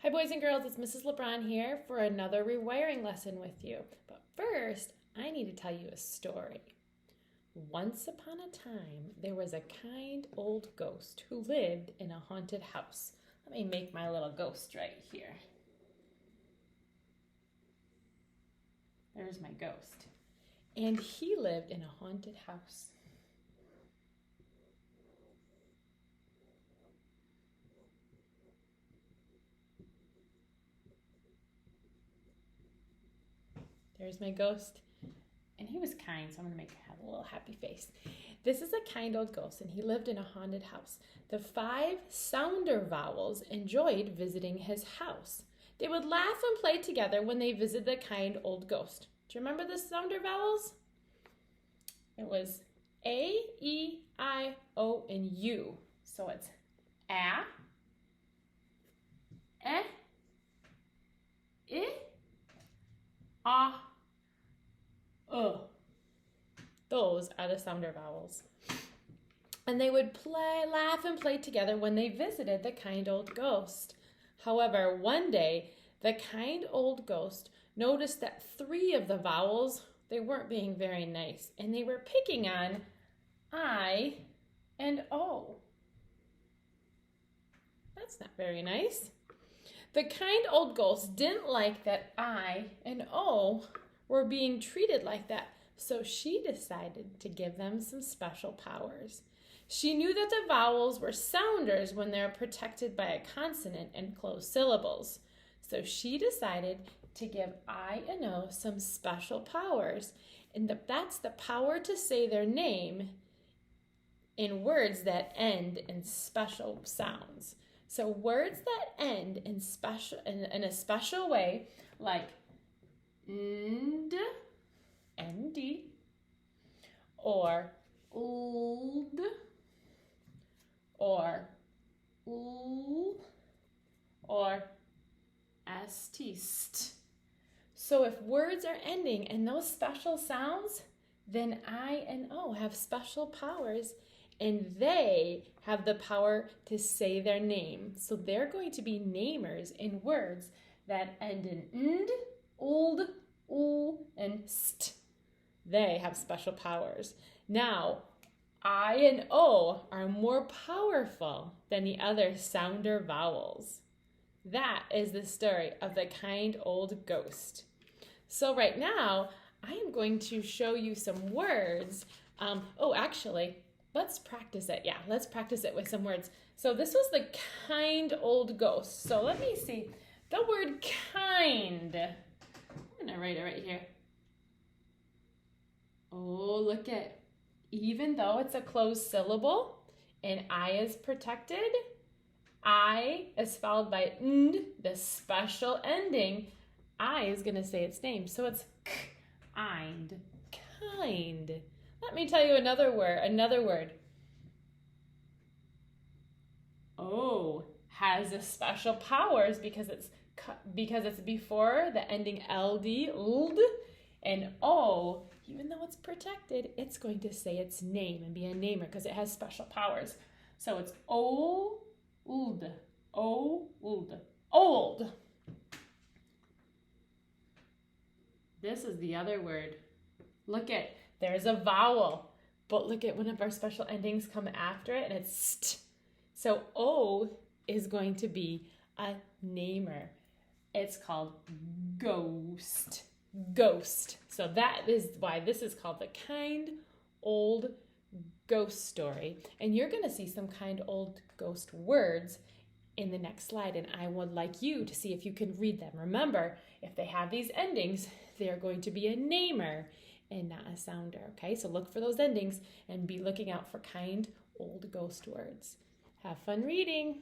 Hi boys and girls, it's Mrs. LeBron here for another rewiring lesson with you. But first, I need to tell you a story. Once upon a time, there was a kind old ghost who lived in a haunted house. Let me make my little ghost right here. There's my ghost. And he lived in a haunted house. There's my ghost. And he was kind, so I'm going to have a little happy face. This is a kind old ghost, and he lived in a haunted house. The 5 sounder vowels enjoyed visiting his house. They would laugh and play together when they visited the kind old ghost. Do you remember the sounder vowels? It was A, E, I, O, and U. So it's A, E, I, Those are the sounder vowels. And they would laugh and play together when they visited the kind old ghost. However, one day, the kind old ghost noticed that 3 of the vowels, they weren't being very nice, and they were picking on I and O. That's not very nice. The kind old ghost didn't like that I and O were being treated like that, so she decided to give them some special powers. She knew that the vowels were sounders when they're protected by a consonant and closed syllables. So she decided to give I and O some special powers. And that's the power to say their name in words that end in special sounds. So words that end in a special way, like nd, nd, or old, or ul, or st. So if words are ending in those special sounds, then I and O have special powers, and they have the power to say their name. So they're going to be namers in words that end in nd, old, ul, and st. They have special powers. Now, I and O are more powerful than the other sounder vowels. That is the story of the kind old ghost. So right now, I am going to show you some words. Actually, let's practice it. Yeah, let's practice it with some words. So this was the kind old ghost. So let me see. The word kind. I'm going to write it right here. Oh, look at. Even though it's a closed syllable and I is protected, I is followed by nd, the special ending. I is going to say its name. So it's kind. Kind. Let me tell you another word. O has a special powers because it's before the ending ld, ld, and O, even though it's protected, it's going to say its name and be a namer because it has special powers. So it's old, old. This is the other word. Look at, there's a vowel, but look at one of our special endings come after it and it's st. So O is going to be a namer. It's called ghost. Ghost. So that is why this is called the kind old ghost story. And you're going to see some kind old ghost words in the next slide, and I would like you to see if you can read them. Remember, if they have these endings, they are going to be a namer and not a sounder, okay? So look for those endings and be looking out for kind old ghost words. Have fun reading.